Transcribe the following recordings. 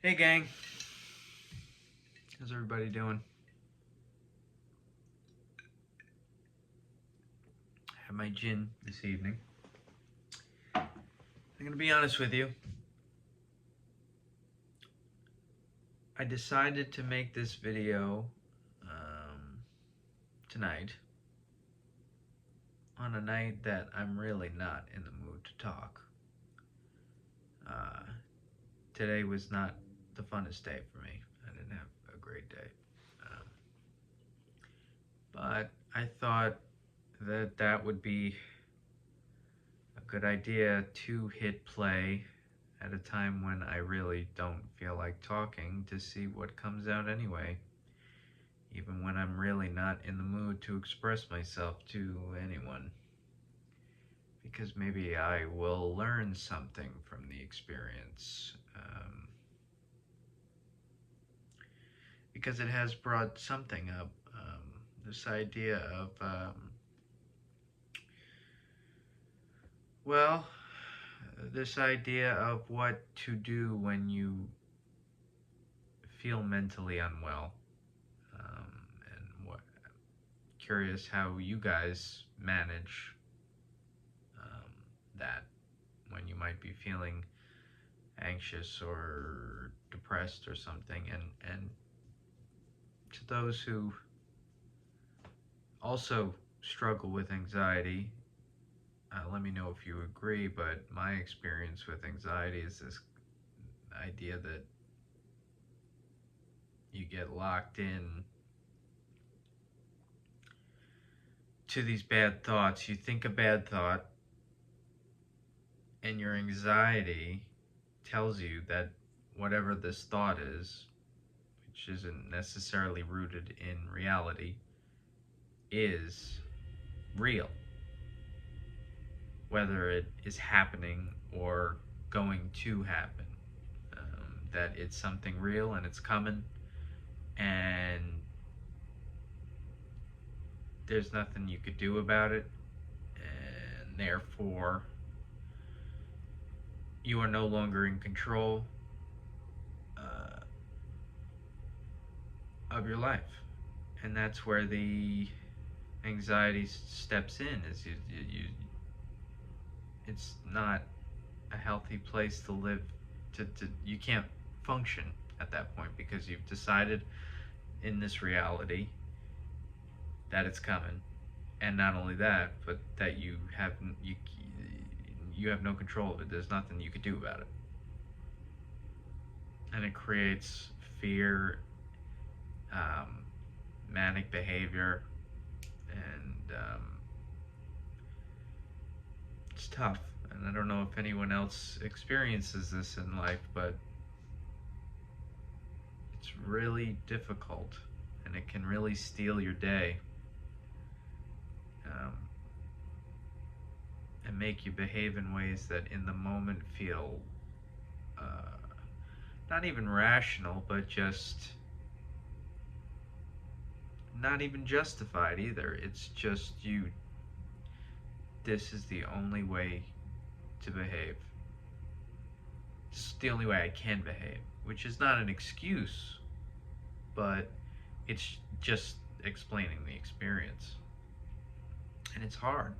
Hey gang, how's everybody doing? I have my gin this evening. I'm gonna be honest with you. I decided to make this video tonight on a night that I'm really not in the mood to talk. Today was not the funnest day for me. I didn't have a great day. But I thought that would be a good idea to hit play at a time when I really don't feel like talking to see what comes out anyway, even when I'm really not in the mood to express myself to anyone, because maybe I will learn something from the experience, because it has brought something up, this idea of, well, this idea of what to do when you feel mentally unwell, and what, curious how you guys manage that when you might be feeling anxious or depressed or something, and to those who also struggle with anxiety, let me know if you agree, but my experience with anxiety is this idea that you get locked in to these bad thoughts. You think a bad thought, and your anxiety tells you that whatever this thought is, which isn't necessarily rooted in reality, is real. Whether it is happening or going to happen. That it's something real and it's coming, and there's nothing you could do about it, and therefore you are no longer in control of your life. And that's where the anxiety steps in. Is it's not a healthy place to live. You can't function at that point, because you've decided in this reality that it's coming, and not only that, but that you have no control of it. There's nothing you could do about it, and it creates fear, manic behavior, and it's tough. And I don't know if anyone else experiences this in life, but it's really difficult, and it can really steal your day, and make you behave in ways that in the moment feel not even rational, but just not even justified either. It's just this is the only way to behave. This is the only way I can behave, which is not an excuse, but it's just explaining the experience. And it's hard.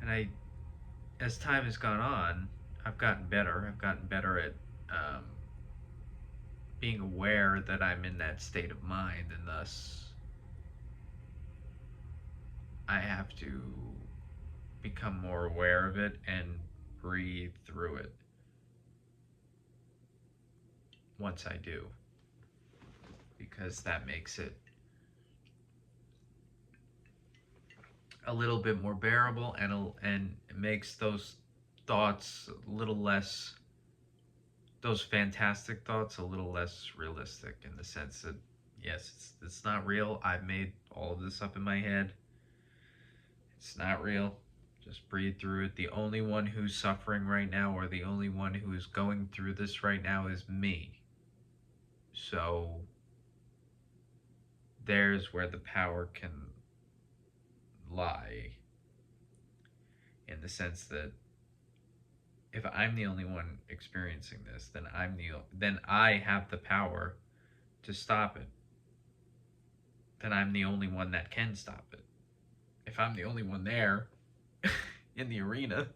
And as time has gone on, I've gotten better. I've gotten better at being aware that I'm in that state of mind, and thus I have to become more aware of it and breathe through it once I do, because that makes it a little bit more bearable, and it makes those thoughts a little less, those fantastic thoughts a little less realistic, in the sense that, yes, it's not real. I've made all of this up in my head. It's not real. Just breathe through it. The only one who's suffering right now, or the only one who is going through this right now, is me. So there's where the power can lie, in the sense that if I'm the only one experiencing this, then I have the power to stop it. Then I'm the only one that can stop it. If I'm the only one there in the arena.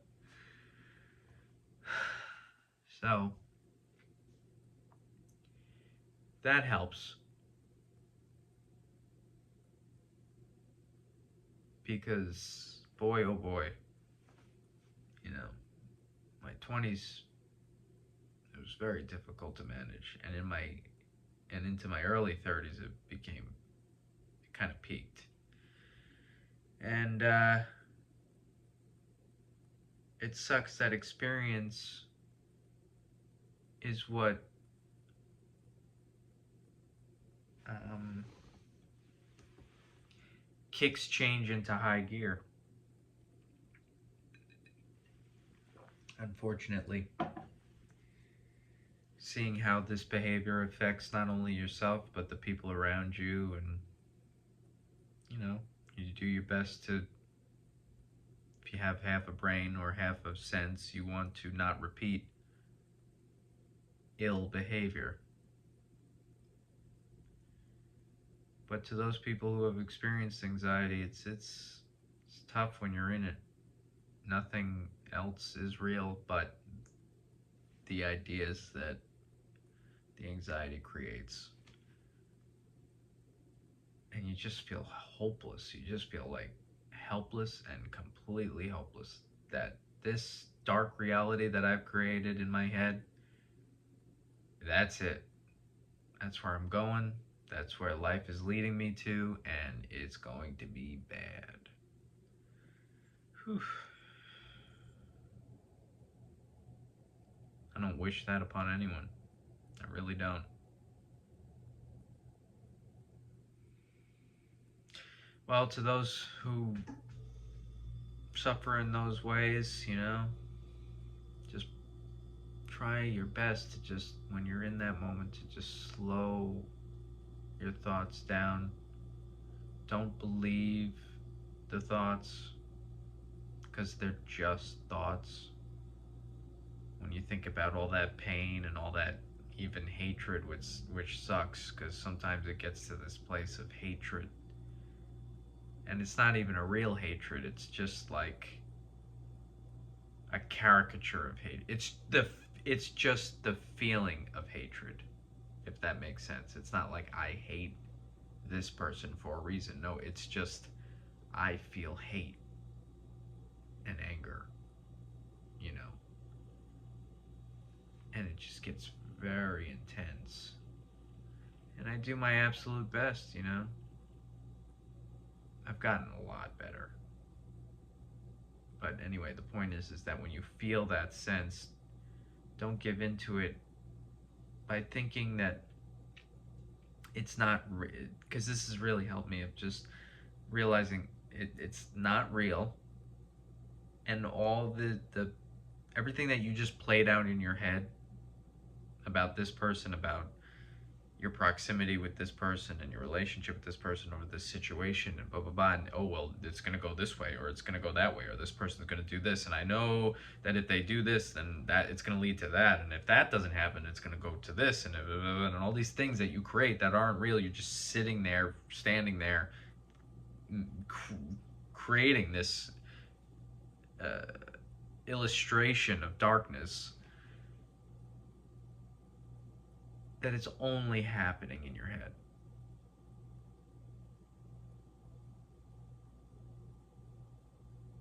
So that helps, because boy oh boy, you know, my 20s, it was very difficult to manage, and into my early 30s it kind of peaked. And it sucks that experience is what kicks change into high gear. Unfortunately, seeing how this behavior affects not only yourself but the people around you, and you do your best to, if you have half a brain or half a sense, you want to not repeat ill behavior. But to those people who have experienced anxiety, it's tough when you're in it. Nothing else is real but the ideas that the anxiety creates. And you just feel hopeless. You just feel like helpless and completely helpless. That this dark reality that I've created in my head, that's it. That's where I'm going. That's where life is leading me to, and it's going to be bad. Whew. I don't wish that upon anyone. I really don't. Well, to those who suffer in those ways, just try your best to just, when you're in that moment, to just slow your thoughts down. Don't believe the thoughts, because they're just thoughts. When you think about all that pain and all that even hatred, which sucks, because sometimes it gets to this place of hatred, and it's not even a real hatred, it's just like a caricature of hate. It's just the feeling of hatred, if that makes sense. It's not like I hate this person for a reason. No, it's just I feel hate and anger, and it just gets very intense. And I do my absolute best, I've gotten a lot better. But anyway, the point is that when you feel that sense, don't give into it by thinking that it's not, because this has really helped me, of just realizing it's not real, and all the everything that you just played out in your head about this person, about your proximity with this person and your relationship with this person, or this situation, and blah blah blah, and oh well, it's going to go this way, or it's going to go that way, or this person's going to do this, and I know that if they do this, then that it's going to lead to that, and if that doesn't happen, it's going to go to this, and all these things that you create that aren't real. You're just sitting there, standing there, creating this illustration of darkness that it's only happening in your head.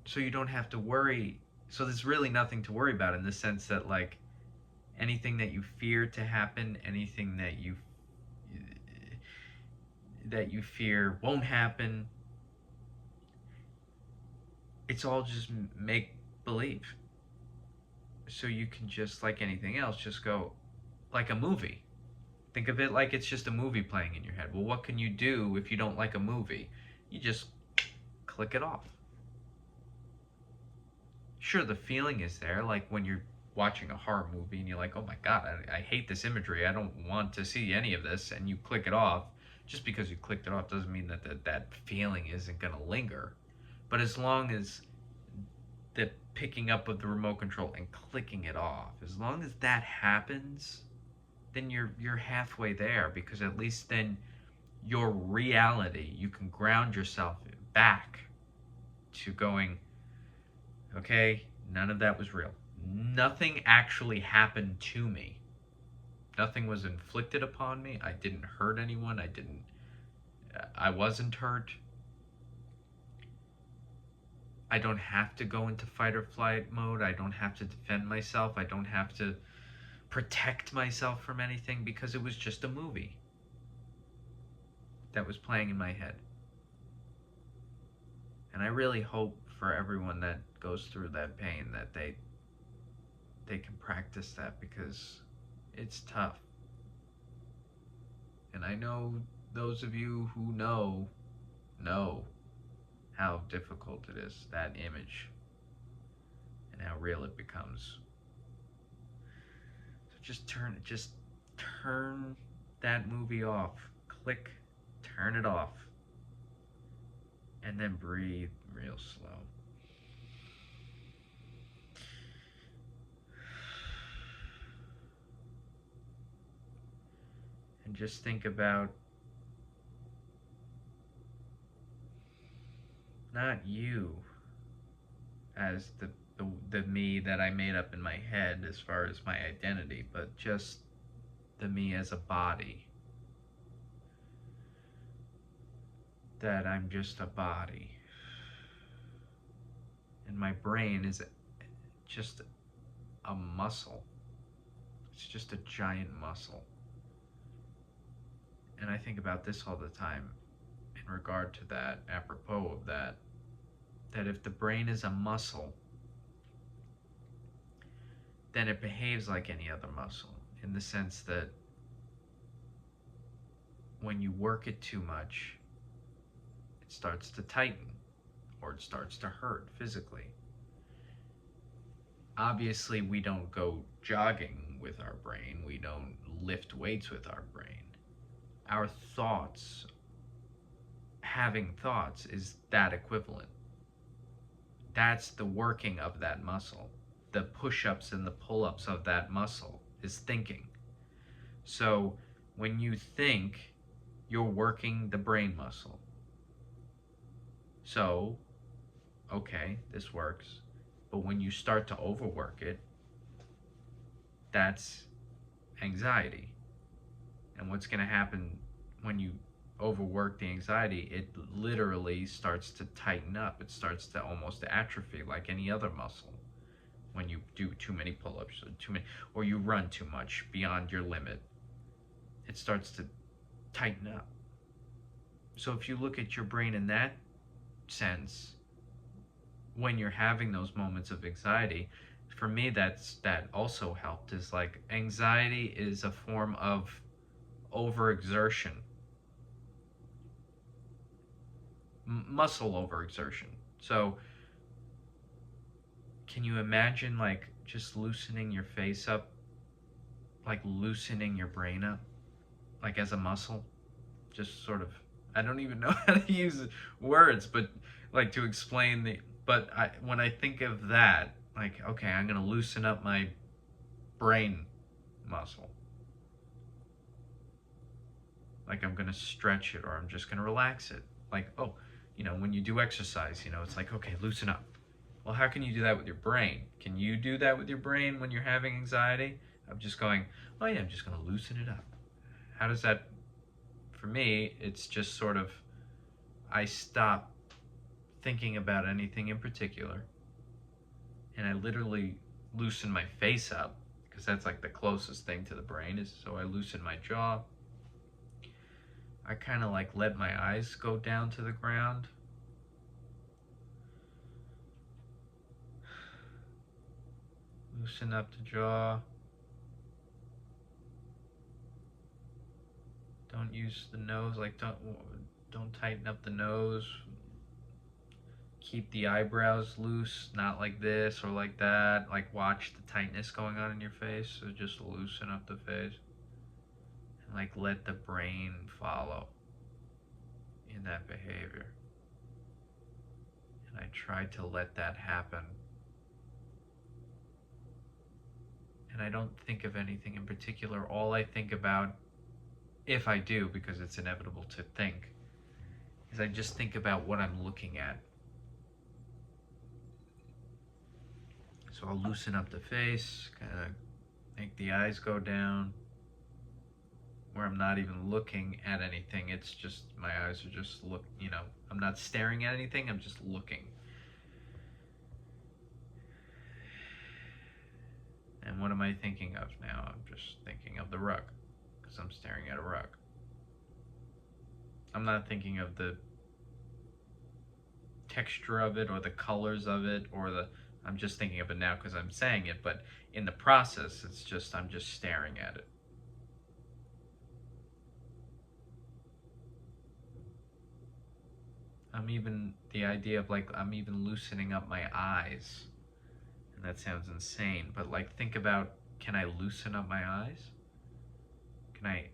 So you don't have to worry. So there's really nothing to worry about, in the sense that, like, anything that you fear to happen, anything that you fear won't happen, it's all just make believe. So you can just, like anything else, just go like a movie. Think of it like it's just a movie playing in your head. Well, what can you do if you don't like a movie? You just click it off. Sure, the feeling is there, like when you're watching a horror movie and you're like, oh my god, I hate this imagery, I don't want to see any of this, and you click it off. Just because you clicked it off doesn't mean that feeling isn't going to linger. But as long as the picking up of the remote control and clicking it off. As long as that happens, then you're halfway there, because at least then your reality, you can ground yourself back to going, okay, none of that was real. Nothing actually happened to me. Nothing was inflicted upon me. I didn't hurt anyone. I wasn't hurt. I don't have to go into fight or flight mode. I don't have to defend myself. I don't have to protect myself from anything, because it was just a movie that was playing in my head. And I really hope for everyone that goes through that pain that they can practice that, because it's tough. And I know those of you who know how difficult it is, that image, and how real it becomes. So just turn that movie off. Click, turn it off. And then breathe real slow. And just think about not you as the me that I made up in my head as far as my identity, but just the me as a body. That I'm just a body. And my brain is just a muscle. It's just a giant muscle. And I think about this all the time in regard to that, apropos of that if the brain is a muscle, then it behaves like any other muscle, in the sense that when you work it too much, it starts to tighten, or it starts to hurt physically. Obviously, we don't go jogging with our brain. We don't lift weights with our brain. Our thoughts, having thoughts, is that equivalent. That's the working of that muscle. The push-ups and the pull-ups of that muscle is thinking. So when you think, you're working the brain muscle. So, okay, this works. But when you start to overwork it, that's anxiety. And what's going to happen when you overwork the anxiety, it literally starts to tighten up. It starts to almost atrophy like any other muscle. When you do too many pull-ups, or you run too much beyond your limit, it starts to tighten up. So if you look at your brain in that sense, when you're having those moments of anxiety, for me that also helped, is like, anxiety is a form of overexertion, muscle overexertion. So can you imagine, like, just loosening your face up, like loosening your brain up, like as a muscle? Just sort of, I don't even know how to use words, but like to explain when I think of that, like, okay, I'm gonna loosen up my brain muscle. Like, I'm gonna stretch it, or I'm just gonna relax it. Like, oh, when you do exercise, it's like, okay, loosen up. Well, how can you do that with your brain? Can you do that with your brain when you're having anxiety? I'm just going, oh yeah, I'm just gonna loosen it up. How does that, for me, it's just sort of, I stop thinking about anything in particular, and I literally loosen my face up, because that's like the closest thing to the brain is. So I loosen my jaw. I kind of like let my eyes go down to the ground. Loosen up the jaw. Don't use the nose, like don't tighten up the nose. Keep the eyebrows loose, not like this or like that. Like, watch the tightness going on in your face. So just loosen up the face. And like let the brain follow in that behavior. And I try to let that happen and I don't think of anything in particular. All I think about, if I do, because it's inevitable to think, is I just think about what I'm looking at. So I'll loosen up the face, kind of make the eyes go down, where I'm not even looking at anything. It's just my eyes are just I'm not staring at anything, I'm just looking. And what am I thinking of now? I'm just thinking of the rug, because I'm staring at a rug. I'm not thinking of the texture of it or the colors of it I'm just thinking of it now because I'm saying it, but in the process I'm just staring at it. The idea of I'm even loosening up my eyes, and that sounds insane, but think about, can I loosen up my eyes? Can I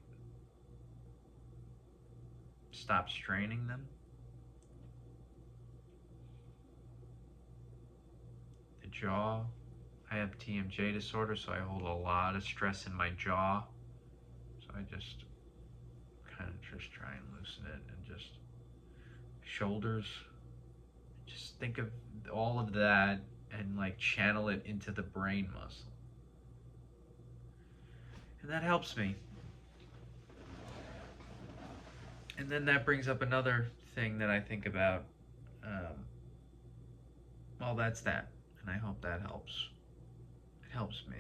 stop straining them? The jaw, I have TMJ disorder, so I hold a lot of stress in my jaw, so I just kind of just try and loosen it, and just shoulders, just think of all of that and channel it into the brain muscle, and that helps me. And then that brings up another thing that I think about. Well, that's that, and I hope that helps. It helps me.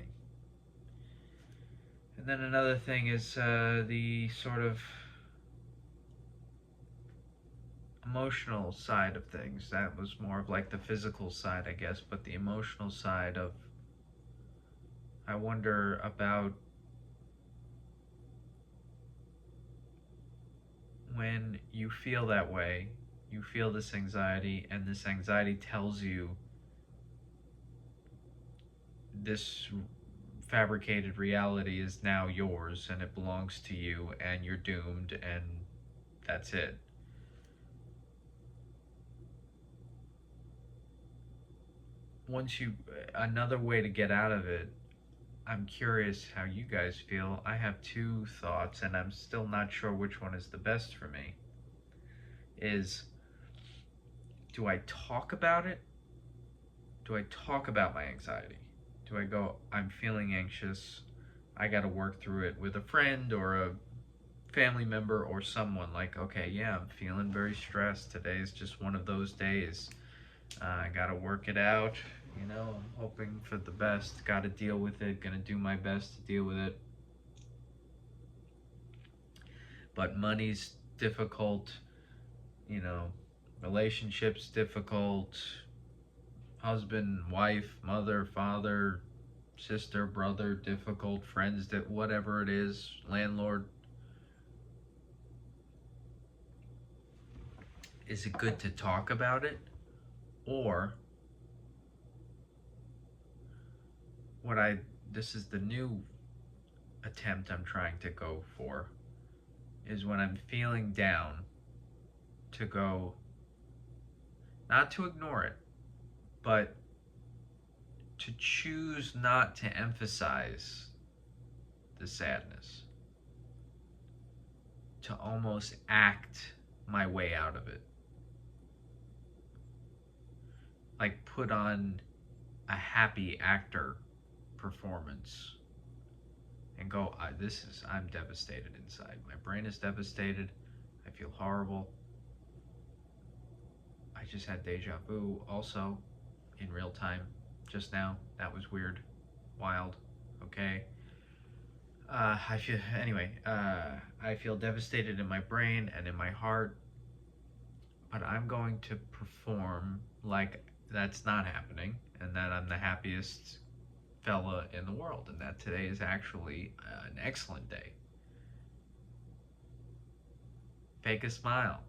And then another thing is the sort of emotional side of things. That was more of the physical side, I guess, but the emotional side of, I wonder about when you feel that way, you feel this anxiety, and this anxiety tells you this fabricated reality is now yours and it belongs to you and you're doomed and that's it. Another way to get out of it, I'm curious how you guys feel. I have two thoughts, and I'm still not sure which one is the best for me. Is, do I talk about it? Do I talk about my anxiety? Do I go, I'm feeling anxious, I got to work through it with a friend or a family member or someone, okay, yeah, I'm feeling very stressed. Today is just one of those days. I got to work it out. I'm hoping for the best. Got to deal with it. Gonna do my best to deal with it. But money's difficult. Relationships difficult. Husband, wife, mother, father, sister, brother, difficult. Friends, whatever it is. Landlord. Is it good to talk about it? Or this is the new attempt I'm trying to go for, is when I'm feeling down, to go, not to ignore it, but to choose not to emphasize the sadness, to almost act my way out of it. Put on a happy actor performance and go, I'm devastated inside. My brain is devastated. I feel horrible. I just had deja vu also in real time just now. That was weird. Wild. Okay. I feel devastated in my brain and in my heart, but I'm going to perform like that's not happening, and that I'm the happiest fella in the world, and that today is actually an excellent day. Fake a smile,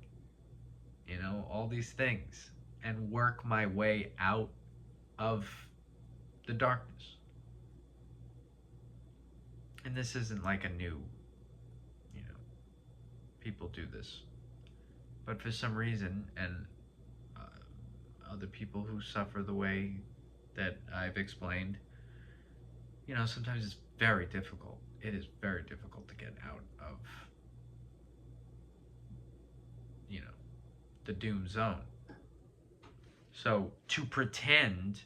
all these things, and work my way out of the darkness. And this isn't a new, people do this. But for some reason, and other people who suffer the way that I've explained, sometimes it's very difficult. It is very difficult to get out of, you know, the doom zone. So to pretend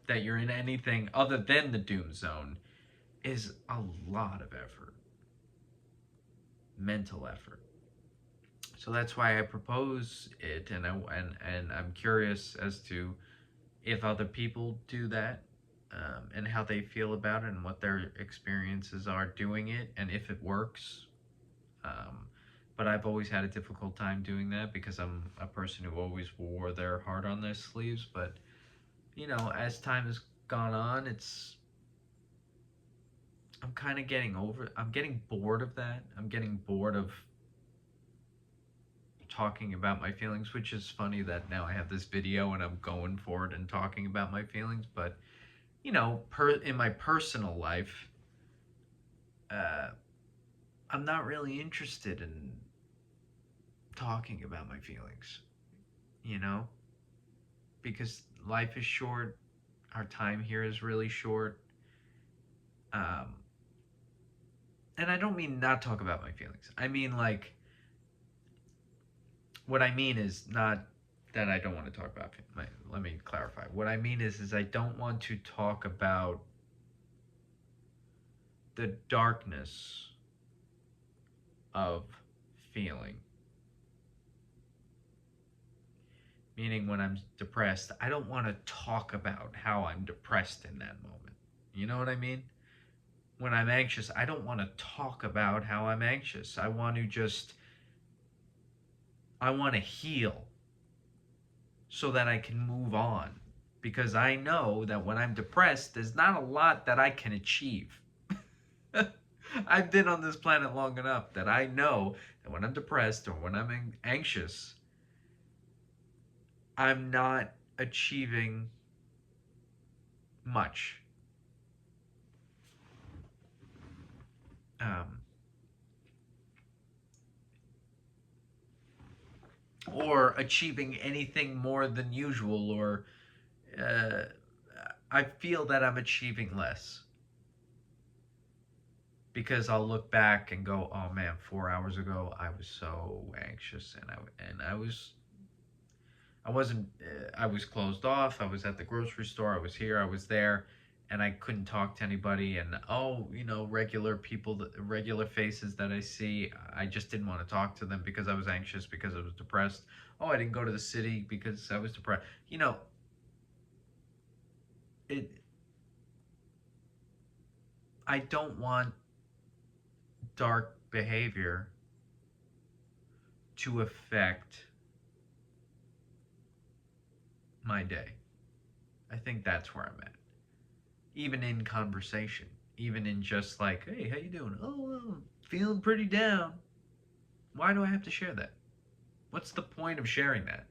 that you're in anything other than the doom zone is a lot of effort, mental effort. So that's why I propose it, and I'm curious as to if other people do that, and how they feel about it, and what their experiences are doing it, and if it works. Um, but I've always had a difficult time doing that because I'm a person who always wore their heart on their sleeves. But as time has gone on, I'm kind of getting over. I'm getting bored of that. I'm getting bored of talking about my feelings, which is funny that now I have this video and I'm going for it and talking about my feelings. But in my personal life, uh, I'm not really interested in talking about my feelings. You know, because life is short. Our time here is really short. Um, and I don't mean not talk about my feelings. I mean, like, what I mean is not that I don't want to talk about my. Let me clarify. What I mean is I don't want to talk about the darkness of feeling. Meaning, when I'm depressed, I don't want to talk about how I'm depressed in that moment. You know what I mean? When I'm anxious, I don't want to talk about how I'm anxious. I want to heal so that I can move on. Because I know that when I'm depressed, there's not a lot that I can achieve. I've been on this planet long enough that I know that when I'm depressed or when I'm anxious, I'm not achieving much. Um, or achieving anything more than usual, or uh, I feel that I'm achieving less. Because I'll look back and go, oh man, 4 hours ago I was so anxious, I wasn't, I was closed off. I was at the grocery store. I was here. I was there, and I couldn't talk to anybody. And regular people, regular faces that I see, I just didn't want to talk to them because I was anxious, because I was depressed. Oh, I didn't go to the city because I was depressed. It. I don't want dark behavior to affect my day. I think that's where I'm at. Even in conversation, even in just like, hey, how you doing? Oh, well, feeling pretty down. Why do I have to share that? What's the point of sharing that?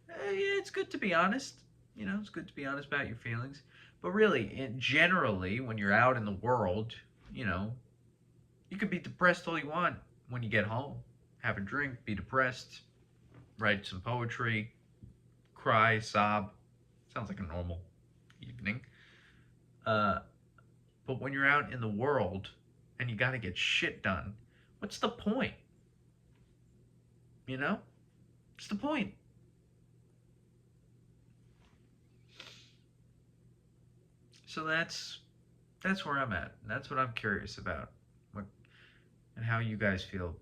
Yeah, it's good to be honest. It's good to be honest about your feelings. But really, generally, when you're out in the world, you know, you could be depressed all you want when you get home. Have a drink, be depressed, write some poetry, cry, sob. Sounds like a normal evening. Uh, but when you're out in the world and you got to get shit done, what's the point? You know? What's the point? So that's where I'm at. And that's what I'm curious about. What and how you guys feel,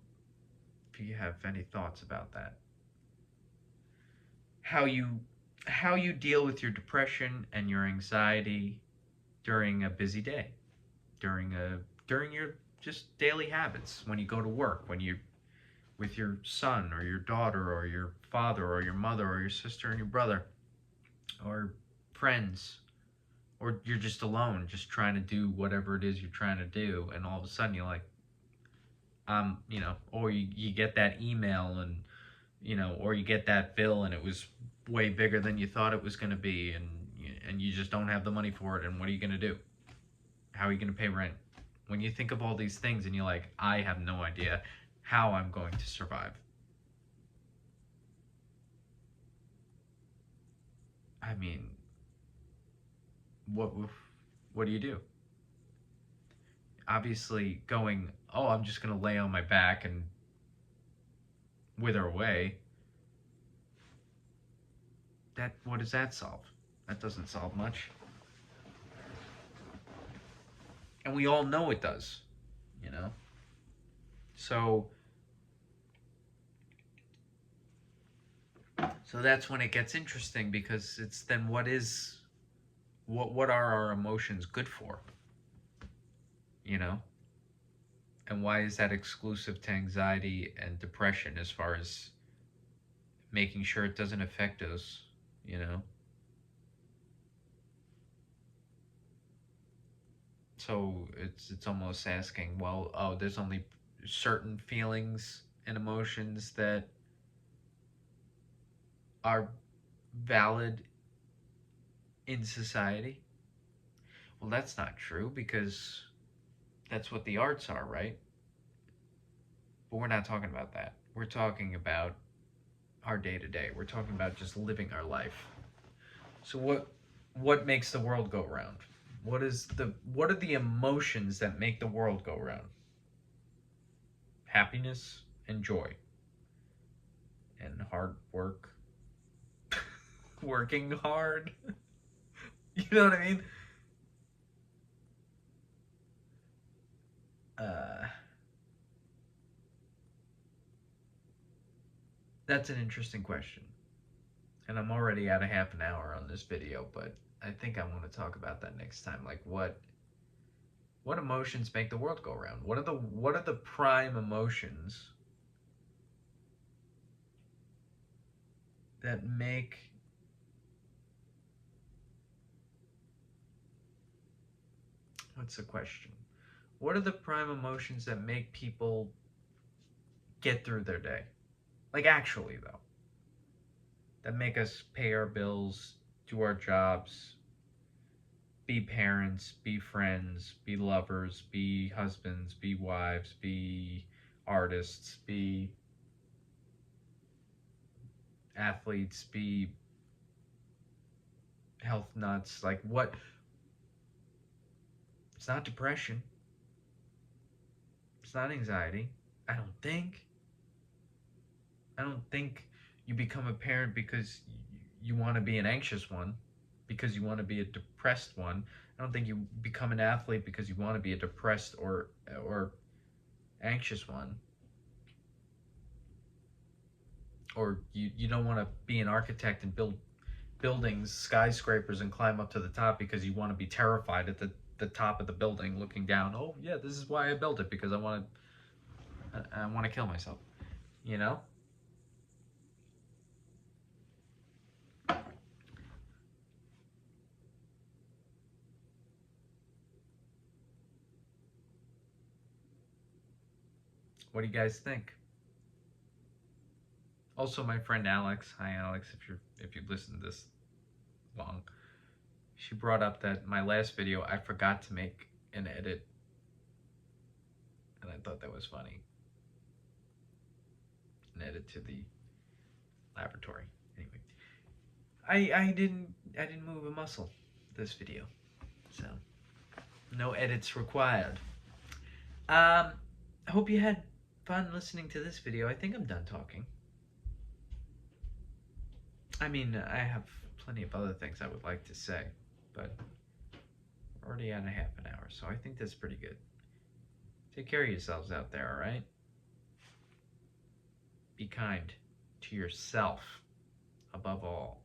if you have any thoughts about that. How you deal with your depression and your anxiety during a busy day, during your just daily habits, when you go to work, when you with your son or your daughter or your father or your mother or your sister and your brother or friends, or you're just alone just trying to do whatever it is you're trying to do, and all of a sudden you're like, or you get that email, and or you get that bill and it was way bigger than you thought it was going to be, and you just don't have the money for it, and what are you going to do? How are you going to pay rent? When you think of all these things and you're like, I have no idea how I'm going to survive. I mean, what what do you do? obviously going, oh, I'm just going to lay on my back and wither away. That, what does that solve? That doesn't solve much. And we all know it does, you know? So that's when it gets interesting, because it's then what are our emotions good for? You know? And why is that exclusive to anxiety and depression, as far as making sure it doesn't affect us, you know? So it's almost asking, well, oh, there's only certain feelings and emotions that are valid in society. Well, that's not true, because that's what the arts are, right? But we're not talking about that. We're talking about our day to day. We're talking about just living our life. So what makes the world go round? What are the emotions that make the world go round? Happiness and joy and hard work. Working hard. You know what I mean? Uh, that's an interesting question. And I'm already at a half an hour on this video, but I think I want to talk about that next time. Like, what emotions make the world go round? What are the prime emotions that make what's the question? What are the prime emotions that make people get through their day? Like, actually though. That make us pay our bills, do our jobs, be parents, be friends, be lovers, be husbands, be wives, be artists, be athletes, be health nuts. Like, what? It's not depression. It's not anxiety. I don't think. I don't think you become a parent because you want to be an anxious one, because you want to be a depressed one. I don't think you become an athlete because you want to be a depressed or anxious one. Or you don't want to be an architect and build buildings, skyscrapers, and climb up to the top because you want to be terrified at the top of the building looking down. Oh yeah, this is why I built it, because I want to kill myself. You know? What do you guys think? Also, my friend Alex, hi Alex, if you listen to this long, she brought up that my last video I forgot to make an edit, and I thought that was funny. An edit to the laboratory. Anyway, I didn't move a muscle this video, so no edits required. I hope you had fun listening to this video. I think I'm done talking. I mean, I have plenty of other things I would like to say, but we're already at a half an hour, so I think that's pretty good. Take care of yourselves out there, alright? Be kind to yourself, above all.